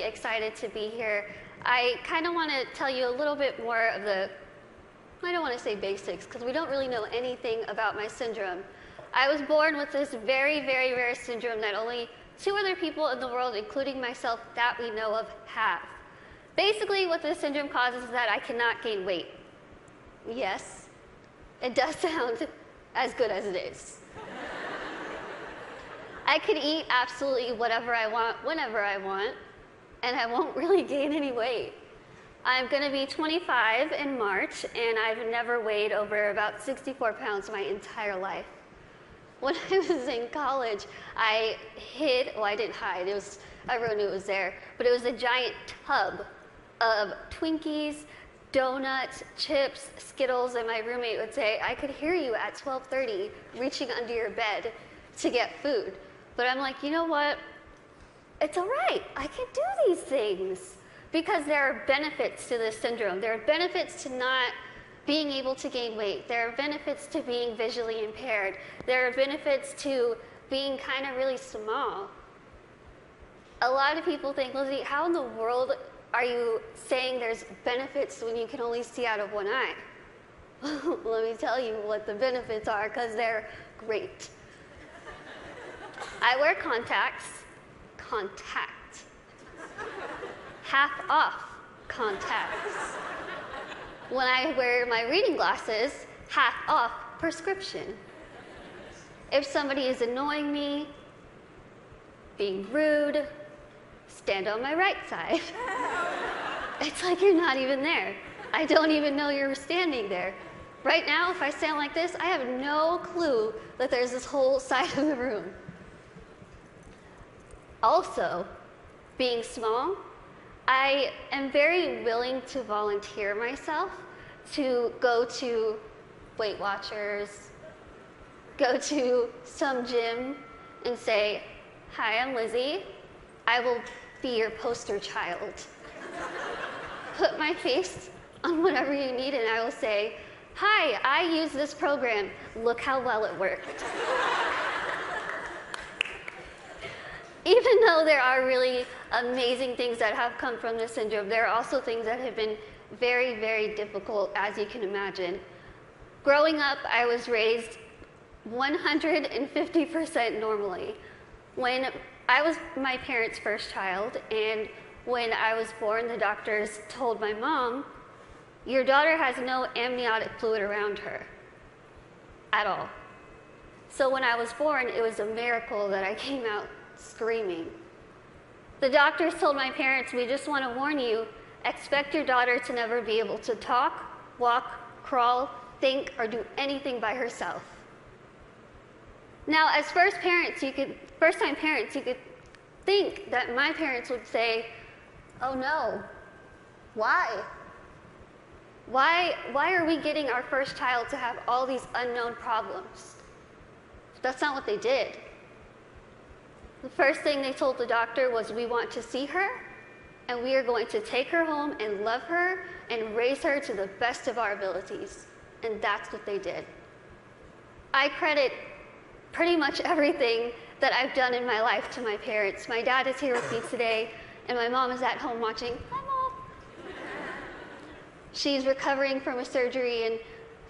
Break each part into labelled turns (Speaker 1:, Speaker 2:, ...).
Speaker 1: Excited to be here. I kind of want to tell you a little bit more of the, I don't want to say basics, because we don't really know anything about my syndrome. I was born with this very, very rare syndrome that only 2 other people in the world, including myself, that we know of, have. Basically, what this syndrome causes is that I cannot gain weight. Yes, it does sound as good as it is. I could eat absolutely whatever I want, whenever I want, and I won't really gain any weight. I'm going to be 25 in March, and I've never weighed over about 64 pounds my entire life. When I was in college, I hid, well, I didn't hide, everyone knew it was there, but it was a giant tub of Twinkies, donuts, chips, Skittles, and my roommate would say, I could hear you at 12:30 reaching under your bed to get food. But I'm like, you know what? It's all right, I can do these things. Because there are benefits to this syndrome. There are benefits to not being able to gain weight. There are benefits to being visually impaired. There are benefits to being kind of really small. A lot of people think, Lizzie, how in the world are you saying there's benefits when you can only see out of one eye? Let me tell you what the benefits are, because they're great. I wear contacts. Contact. Half off contacts. When I wear my reading glasses, half off prescription. If somebody is annoying me, being rude, stand on my right side. It's like you're not even there. I don't even know you're standing there. Right now, if I stand like this, I have no clue that there's this whole side of the room. Also, being small, I am very willing to volunteer myself to go to Weight Watchers, go to some gym and say, hi, I'm Lizzie. I will be your poster child. Put my face on whatever you need and I will say, hi, I use this program. Look how well it worked. Even though there are really amazing things that have come from this syndrome, there are also things that have been very, very difficult, as you can imagine. Growing up, I was raised 150% normally. When I was my parents' first child, and when I was born, the doctors told my mom, your daughter has no amniotic fluid around her at all. So when I was born, it was a miracle that I came out screaming. The doctors told my parents, we just want to warn you, expect your daughter to never be able to talk, walk, crawl, think, or do anything by herself. Now, as first-time parents, you could think that my parents would say, oh no, why? Why are we getting our first child to have all these unknown problems? That's not what they did. The first thing they told the doctor was, we want to see her, and we are going to take her home and love her and raise her to the best of our abilities. And that's what they did. I credit pretty much everything that I've done in my life to my parents. My dad is here with me today, and my mom is at home watching. Hi, Mom. She's recovering from a surgery, and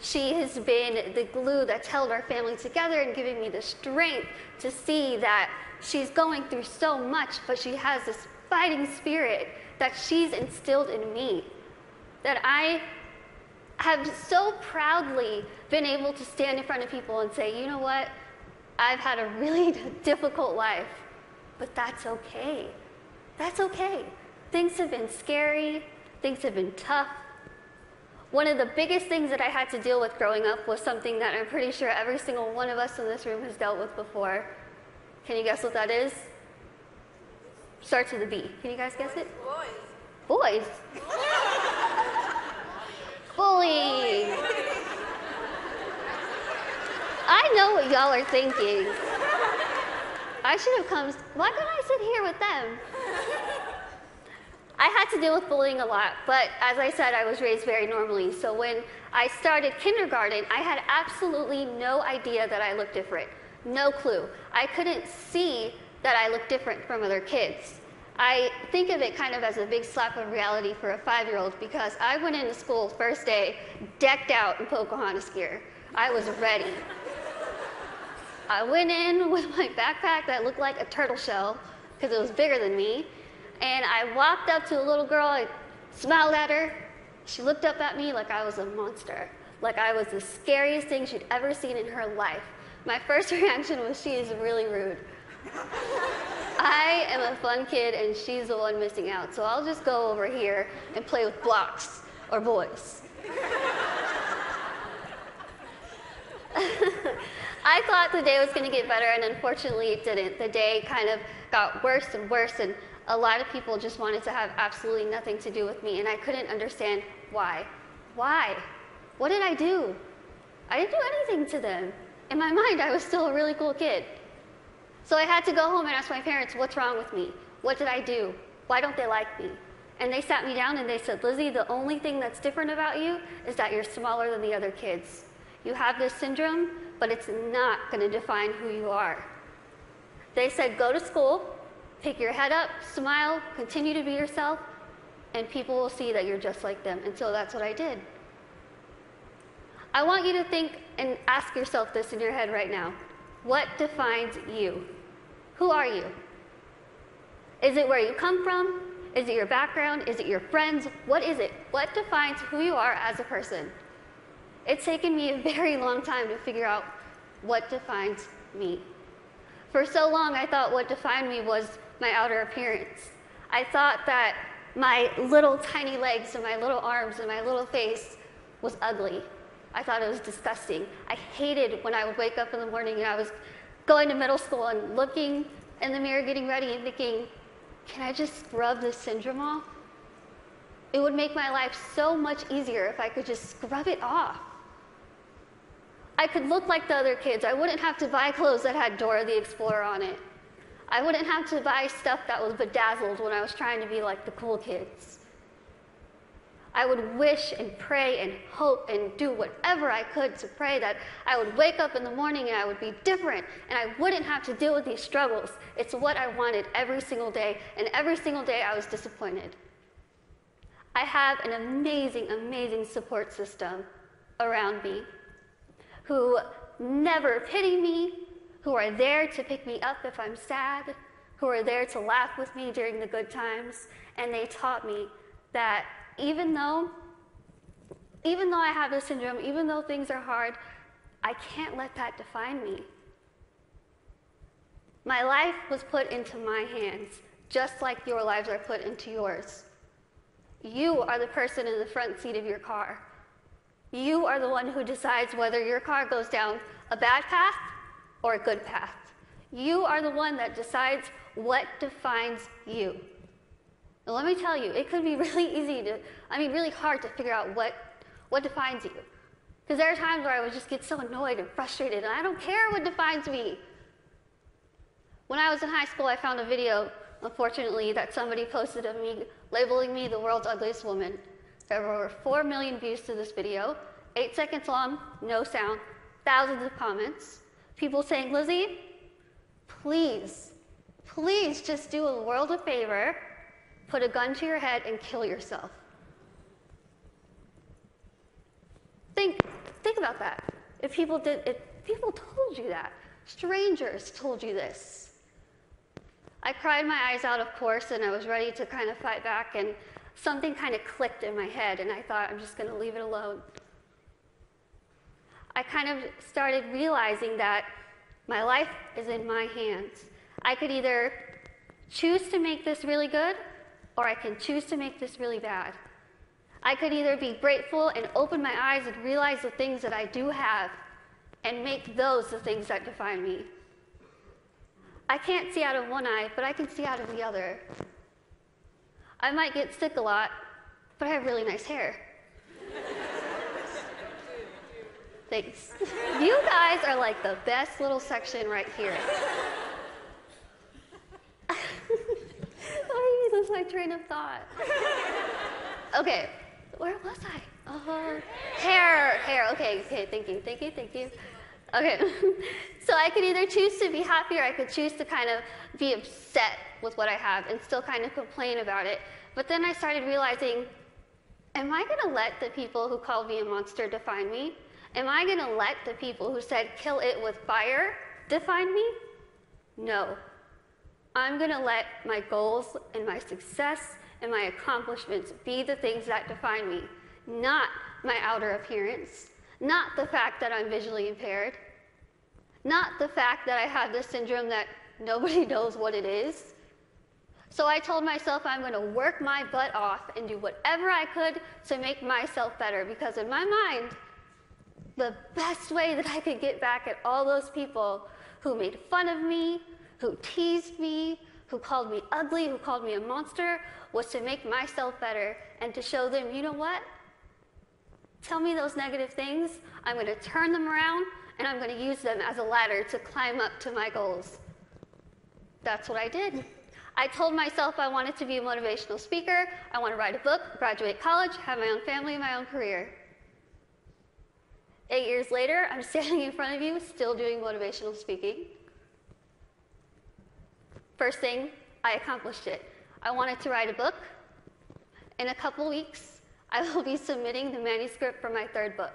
Speaker 1: she has been the glue that's held our family together and giving me the strength to see that she's going through so much, but she has this fighting spirit that she's instilled in me, that I have so proudly been able to stand in front of people and say, you know what, I've had a really difficult life, but that's okay. That's okay. Things have been scary, things have been tough. One of the biggest things that I had to deal with growing up was something that I'm pretty sure every single one of us in this room has dealt with before. Can you guess what that is? Starts with a B. Can you guys guess it?
Speaker 2: Boys.
Speaker 1: Boys? bullying. I know what y'all are thinking. I should have come, why couldn't I sit here with them? I had to deal with bullying a lot, but as I said, I was raised very normally. So when I started kindergarten, I had absolutely no idea that I looked different. No clue. I couldn't see that I looked different from other kids. I think of it kind of as a big slap of reality for a 5-year-old because I went into school first day decked out in Pocahontas gear. I was ready. I went in with my backpack that looked like a turtle shell because it was bigger than me. And I walked up to a little girl, I smiled at her. She looked up at me like I was a monster, like I was the scariest thing she'd ever seen in her life. My first reaction was, she is really rude. I am a fun kid and she's the one missing out, so I'll just go over here and play with blocks or boys. I thought the day was going to get better, and unfortunately it didn't. The day kind of got worse and worse, and a lot of people just wanted to have absolutely nothing to do with me, and I couldn't understand why. Why? What did I do? I didn't do anything to them. In my mind, I was still a really cool kid. So I had to go home and ask my parents, what's wrong with me? What did I do? Why don't they like me? And they sat me down and they said, Lizzie, the only thing that's different about you is that you're smaller than the other kids. You have this syndrome, but it's not going to define who you are. They said, go to school, pick your head up, smile, continue to be yourself, and people will see that you're just like them. And so that's what I did. I want you to think and ask yourself this in your head right now. What defines you? Who are you? Is it where you come from? Is it your background? Is it your friends? What is it? What defines who you are as a person? It's taken me a very long time to figure out what defines me. For so long, I thought what defined me was my outer appearance. I thought that my little tiny legs and my little arms and my little face was ugly. I thought it was disgusting. I hated when I would wake up in the morning and I was going to middle school and looking in the mirror, getting ready and thinking, can I just scrub this syndrome off? It would make my life so much easier if I could just scrub it off. I could look like the other kids. I wouldn't have to buy clothes that had Dora the Explorer on it. I wouldn't have to buy stuff that was bedazzled when I was trying to be like the cool kids. I would wish and pray and hope and do whatever I could to pray that I would wake up in the morning and I would be different and I wouldn't have to deal with these struggles. It's what I wanted every single day, and every single day I was disappointed. I have an amazing, amazing support system around me who never pity me, who are there to pick me up if I'm sad, who are there to laugh with me during the good times, and they taught me that even though I have this syndrome, even though things are hard, I can't let that define me. My life was put into my hands, just like your lives are put into yours. You are the person in the front seat of your car. You are the one who decides whether your car goes down a bad path or a good path. You are the one that decides what defines you. And let me tell you, it could be really hard to figure out what defines you. Because there are times where I would just get so annoyed and frustrated, and I don't care what defines me. When I was in high school, I found a video, unfortunately, that somebody posted of me labeling me the world's ugliest woman. There were over 4 million views to this video, 8 seconds long, no sound, thousands of comments. People saying, Lizzie, please just do the world a favor, put a gun to your head and kill yourself. Think about that. If people told you that, strangers told you this. I cried my eyes out, of course, and I was ready to kind of fight back, and something kind of clicked in my head, and I thought, I'm just going to leave it alone. I kind of started realizing that my life is in my hands. I could either choose to make this really good, or I can choose to make this really bad. I could either be grateful and open my eyes and realize the things that I do have and make those the things that define me. I can't see out of one eye, but I can see out of the other. I might get sick a lot, but I have really nice hair. Thanks. You guys are like the best little section right here. I lose my train of thought. Okay, where was I? Hair. Okay, thank you. Okay, so I could either choose to be happy or I could choose to kind of be upset with what I have and still kind of complain about it. But then I started realizing, am I gonna let the people who called me a monster define me? Am I gonna let the people who said kill it with fire define me? No. I'm gonna let my goals and my success and my accomplishments be the things that define me, not my outer appearance, not the fact that I'm visually impaired, not the fact that I have this syndrome that nobody knows what it is. So I told myself I'm gonna work my butt off and do whatever I could to make myself better, because in my mind, the best way that I could get back at all those people who made fun of me, who teased me, who called me ugly, who called me a monster, was to make myself better and to show them, you know what? Tell me those negative things, I'm gonna turn them around and I'm gonna use them as a ladder to climb up to my goals. That's what I did. I told myself I wanted to be a motivational speaker, I want to write a book, graduate college, have my own family, my own career. 8 years later, I'm standing in front of you, still doing motivational speaking. First thing, I accomplished it. I wanted to write a book. In a couple weeks, I will be submitting the manuscript for my 3rd book.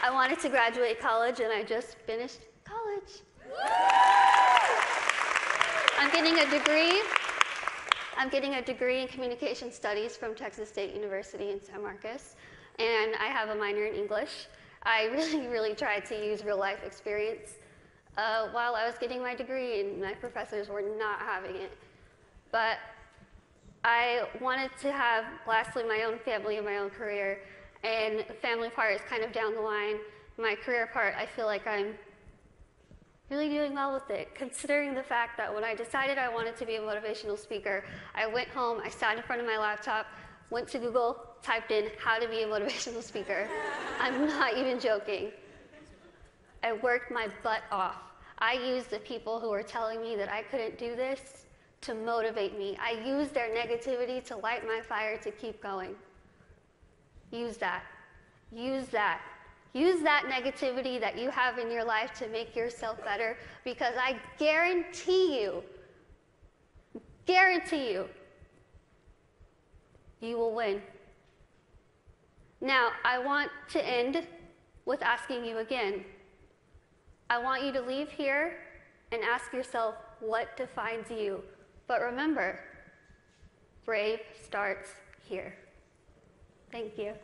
Speaker 1: I wanted to graduate college, and I just finished college. I'm getting a degree in communication studies from Texas State University in San Marcos, and I have a minor in English. I really tried to use real life experience while I was getting my degree, and my professors were not having it. But I wanted to have, lastly, my own family and my own career, and the family part is kind of down the line. My career part, I feel like I'm really doing well with it, considering the fact that when I decided I wanted to be a motivational speaker, I went home, I sat in front of my laptop, went to Google, typed in how to be a motivational speaker. I'm not even joking. I worked my butt off. I used the people who were telling me that I couldn't do this to motivate me. I used their negativity to light my fire to keep going. Use that. Use that. Use that negativity that you have in your life to make yourself better, because I guarantee you, you will win. Now, I want to end with asking you again. I want you to leave here and ask yourself what defines you. But remember, brave starts here. Thank you.